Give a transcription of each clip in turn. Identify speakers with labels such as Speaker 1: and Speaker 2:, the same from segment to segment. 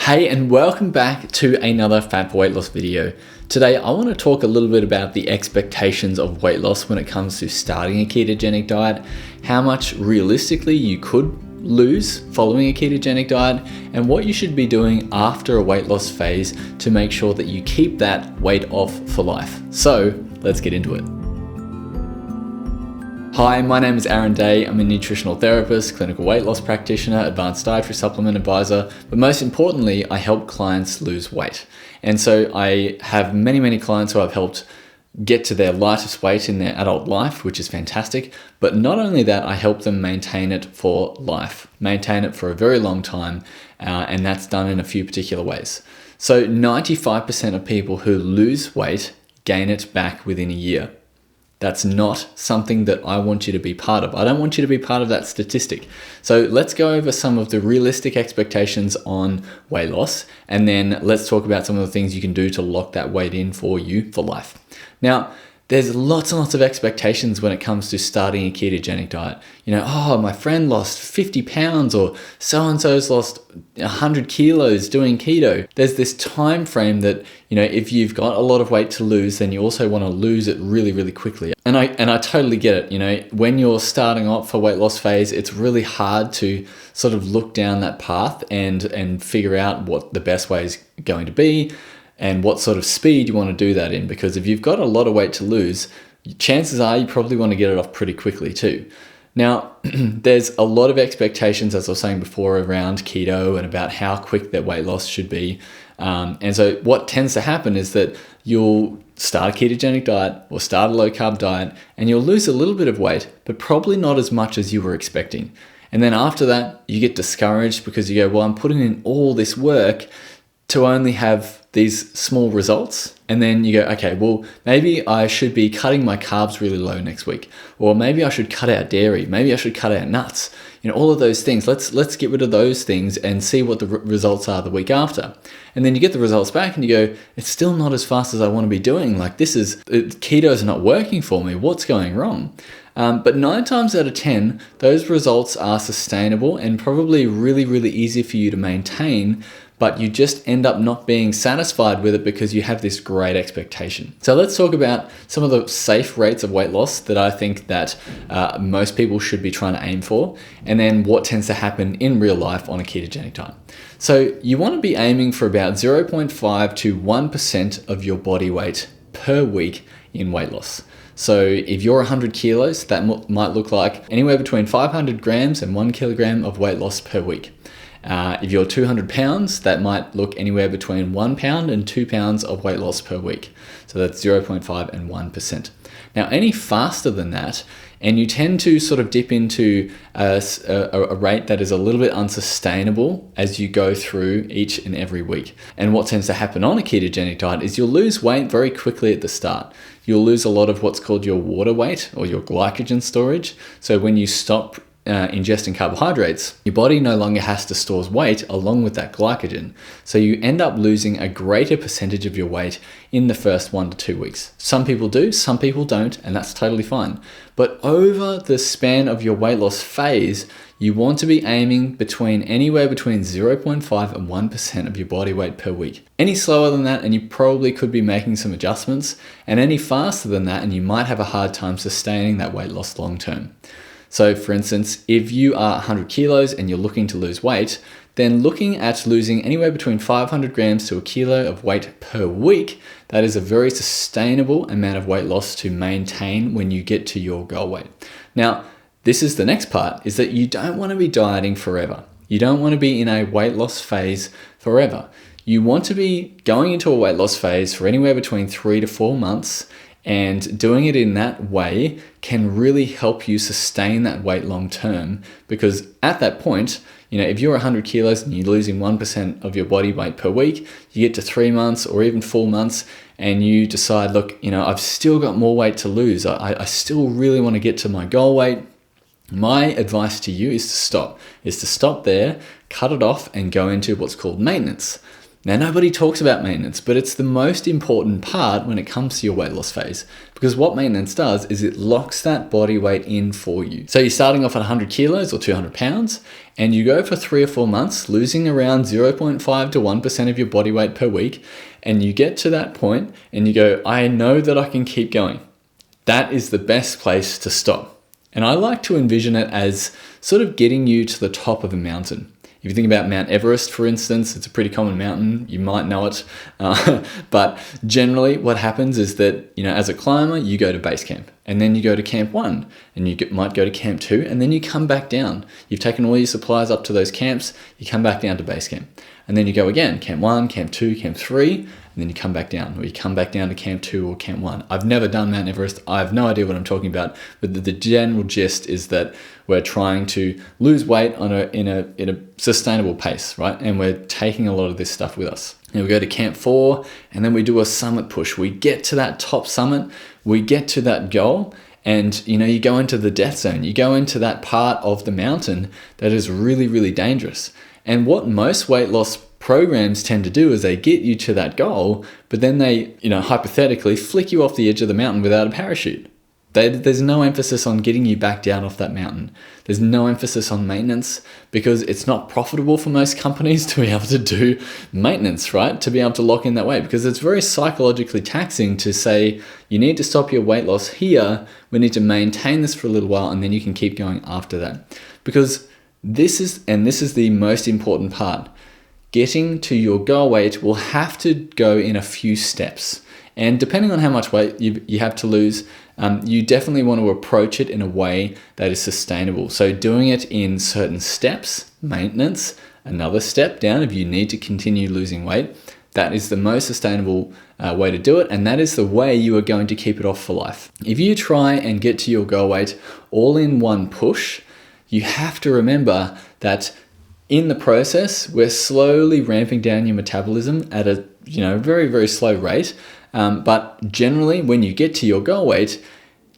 Speaker 1: Hey, and welcome back to another Fat for Weight Loss video. Today, I want to talk a little bit about the expectations of weight loss when it comes to starting a ketogenic diet, how much realistically you could lose following a ketogenic diet, and what you should be doing after a weight loss phase to make sure that you keep that weight off for life. So let's get into it. Hi, my name is Aaron Day. I'm a nutritional therapist, clinical weight loss practitioner, advanced dietary supplement advisor, but most importantly, I help clients lose weight. And so I have many clients who I've helped get to their lightest weight in their adult life, which is fantastic. But not only that, I help them maintain it for life, maintain it for a very long time, and that's done in a few particular ways. So 95% of people who lose weight gain it back within a year. That's not something that I want you to be part of. I don't want you to be part of that statistic. So let's go over some of the realistic expectations on weight loss, and then let's talk about some of the things you can do to lock that weight in for you for life. Now, there's lots and lots of expectations when it comes to starting a ketogenic diet. You know, oh, my friend lost 50 pounds or so-and-so's lost 100 kilos doing keto. There's this time frame that, you know, if you've got a lot of weight to lose, then you also want to lose it really quickly. And I totally get it. You know, when you're starting off a weight loss phase, it's really hard to sort of look down that path and figure out what the best way is going to be and what sort of speed you want to do that in. Because if you've got a lot of weight to lose, chances are you probably want to get it off pretty quickly too. Now, there's a lot of expectations, as I was saying before, around keto and about how quick that weight loss should be. And so what tends to happen is that you'll start a ketogenic diet or start a low carb diet and you'll lose a little bit of weight, but probably not as much as you were expecting. And then after that, you get discouraged because you go, well, I'm putting in all this work to only have these small results. And then you go, okay, well, maybe I should be cutting my carbs really low next week. Or maybe I should cut out dairy. Maybe I should cut out nuts. You know, all of those things. Let's get rid of those things and see what the results are the week after. And then you get the results back and you go, it's still not as fast as I want to be doing. Like keto's not working for me. What's going wrong? But 9 times out of 10, those results are sustainable and probably really easy for you to maintain, but you just end up not being satisfied with it because you have this great expectation. So let's talk about some of the safe rates of weight loss that I think that most people should be trying to aim for, and then what tends to happen in real life on a ketogenic diet. So you want to be aiming for about 0.5 to 1% of your body weight per week in weight loss. So if you're 100 kilos, that might look like anywhere between 500 grams and 1 kilogram of weight loss per week. If you're 200 pounds, that might look anywhere between 1 pound and 2 pounds of weight loss per week. So that's 0.5 and 1%. Now, any faster than that, and you tend to sort of dip into a rate that is a little bit unsustainable as you go through each and every week. And what tends to happen on a ketogenic diet is you'll lose weight very quickly at the start. You'll lose a lot of what's called your water weight or your glycogen storage. So when you stop ingesting carbohydrates, your body no longer has to store weight along with that glycogen. So you end up losing a greater percentage of your weight in the first 1 to 2 weeks. Some people do, some people don't, and that's totally fine. But over the span of your weight loss phase, you want to be aiming anywhere between 0.5 and 1% of your body weight per week. Any slower than that, and you probably could be making some adjustments, and any faster than that, and you might have a hard time sustaining that weight loss long term. So for instance, if you are 100 kilos and you're looking to lose weight, then looking at losing anywhere between 500 grams to a kilo of weight per week, that is a very sustainable amount of weight loss to maintain when you get to your goal weight. Now, this is the next part, is that you don't want to be dieting forever. You don't want to be in a weight loss phase forever. You want to be going into a weight loss phase for anywhere between 3 to 4 months, and doing it in that way can really help you sustain that weight long term, because at that point, you know, if you're 100 kilos and you're losing 1% of your body weight per week, you get to 3 months or even 4 months and you decide, look, you know, I've still got more weight to lose. I still really want to get to my goal weight. My advice to you is to stop there, cut it off and go into what's called maintenance. Now, nobody talks about maintenance, but it's the most important part when it comes to your weight loss phase, because what maintenance does is it locks that body weight in for you. So you're starting off at 100 kilos or 200 pounds, and you go for 3 or 4 months, losing around 0.5 to 1% of your body weight per week, and you get to that point and you go, I know that I can keep going. That is the best place to stop. And I like to envision it as sort of getting you to the top of a mountain. If you think about Mount Everest, for instance, it's a pretty common mountain. You might know it. But generally what happens is that, as a climber, you go to base camp and then you go to camp 1 and you might go to camp 2 and then you come back down. You've taken all your supplies up to those camps. You come back down to base camp and then you go again, camp 1, camp 2, camp 3, and then you come back down, or you come back down to camp 2 or camp 1. I've never done Mount Everest. I have no idea what I'm talking about, but the general gist is that we're trying to lose weight in a sustainable pace, right? And we're taking a lot of this stuff with us. And we go to camp 4, and then we do a summit push. We get to that top summit, we get to that goal, and you go into the death zone. You go into that part of the mountain that is really, really dangerous. And what most weight loss programs tend to do is they get you to that goal, but then they, hypothetically flick you off the edge of the mountain without a parachute. There's no emphasis on getting you back down off that mountain. There's no emphasis on maintenance because it's not profitable for most companies to be able to do maintenance, right? To be able to lock in that weight, because it's very psychologically taxing to say, you need to stop your weight loss here. We need to maintain this for a little while and then you can keep going after that. Because this is the most important part. Getting to your goal weight will have to go in a few steps. And depending on how much weight you have to lose, you definitely want to approach it in a way that is sustainable. So doing it in certain steps, maintenance, another step down if you need to continue losing weight, that is the most sustainable way to do it. And that is the way you are going to keep it off for life. If you try and get to your goal weight all in one push, you have to remember that in the process, we're slowly ramping down your metabolism at a very, very slow rate. But generally, when you get to your goal weight,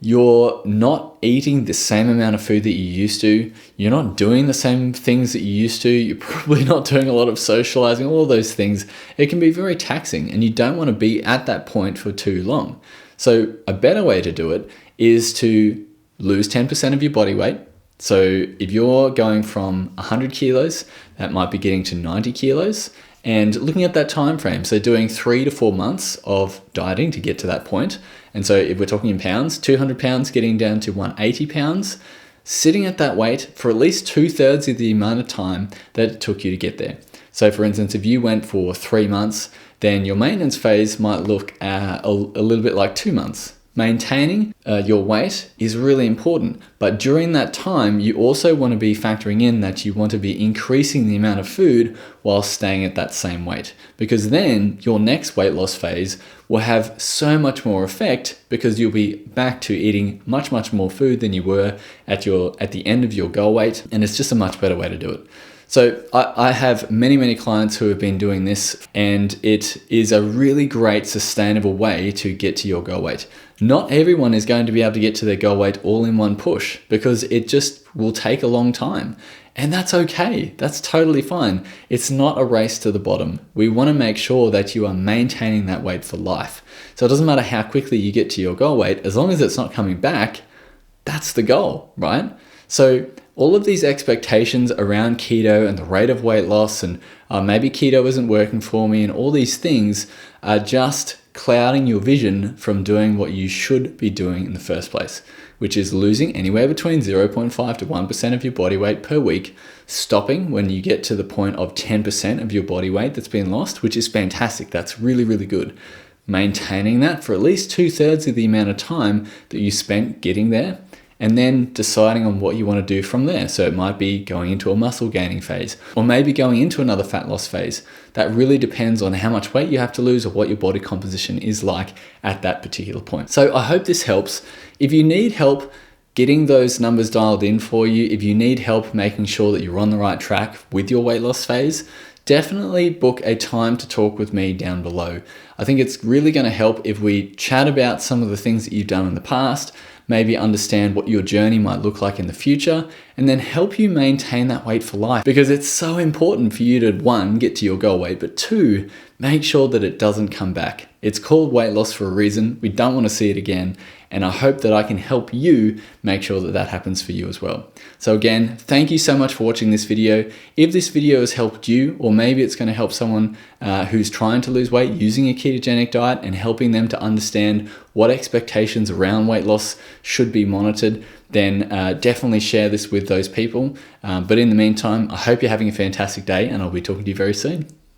Speaker 1: you're not eating the same amount of food that you used to. You're not doing the same things that you used to. You're probably not doing a lot of socializing, all of those things. It can be very taxing and you don't want to be at that point for too long. So a better way to do it is to lose 10% of your body weight. So if you're going from 100 kilos, that might be getting to 90 kilos. And looking at that time frame, so doing 3 to 4 months of dieting to get to that point. And so if we're talking in pounds, 200 pounds getting down to 180 pounds, sitting at that weight for at least 2/3 of the amount of time that it took you to get there. So for instance, if you went for 3 months, then your maintenance phase might look a little bit like 2 months. Maintaining your weight is really important, but during that time, you also want to be factoring in that you want to be increasing the amount of food while staying at that same weight, because then your next weight loss phase will have so much more effect because you'll be back to eating much, much more food than you were at the end of your goal weight, and it's just a much better way to do it. So I have many, many clients who have been doing this, and it is a really great sustainable way to get to your goal weight. Not everyone is going to be able to get to their goal weight all in one push because it just will take a long time. And that's okay. That's totally fine. It's not a race to the bottom. We want to make sure that you are maintaining that weight for life. So it doesn't matter how quickly you get to your goal weight, as long as it's not coming back, that's the goal, right? So all of these expectations around keto and the rate of weight loss and maybe keto isn't working for me and all these things are just clouding your vision from doing what you should be doing in the first place, which is losing anywhere between 0.5 to 1% of your body weight per week, stopping when you get to the point of 10% of your body weight that's been lost, which is fantastic. That's really, really good. Maintaining that for at least 2/3 of the amount of time that you spent getting there, and then deciding on what you want to do from there. So it might be going into a muscle gaining phase, or maybe going into another fat loss phase. That really depends on how much weight you have to lose or what your body composition is like at that particular point. So I hope this helps. If you need help getting those numbers dialed in for you, if you need help making sure that you're on the right track with your weight loss phase, definitely book a time to talk with me down below. I think it's really going to help if we chat about some of the things that you've done in the past, maybe understand what your journey might look like in the future, and then help you maintain that weight for life. Because it's so important for you to, one, get to your goal weight, but two, make sure that it doesn't come back. It's called weight loss for a reason. We don't want to see it again. And I hope that I can help you make sure that that happens for you as well. So again, thank you so much for watching this video. If this video has helped you, or maybe it's going to help someone who's trying to lose weight using a ketogenic diet and helping them to understand what expectations around weight loss should be monitored, then definitely share this with those people. But in the meantime, I hope you're having a fantastic day, and I'll be talking to you very soon.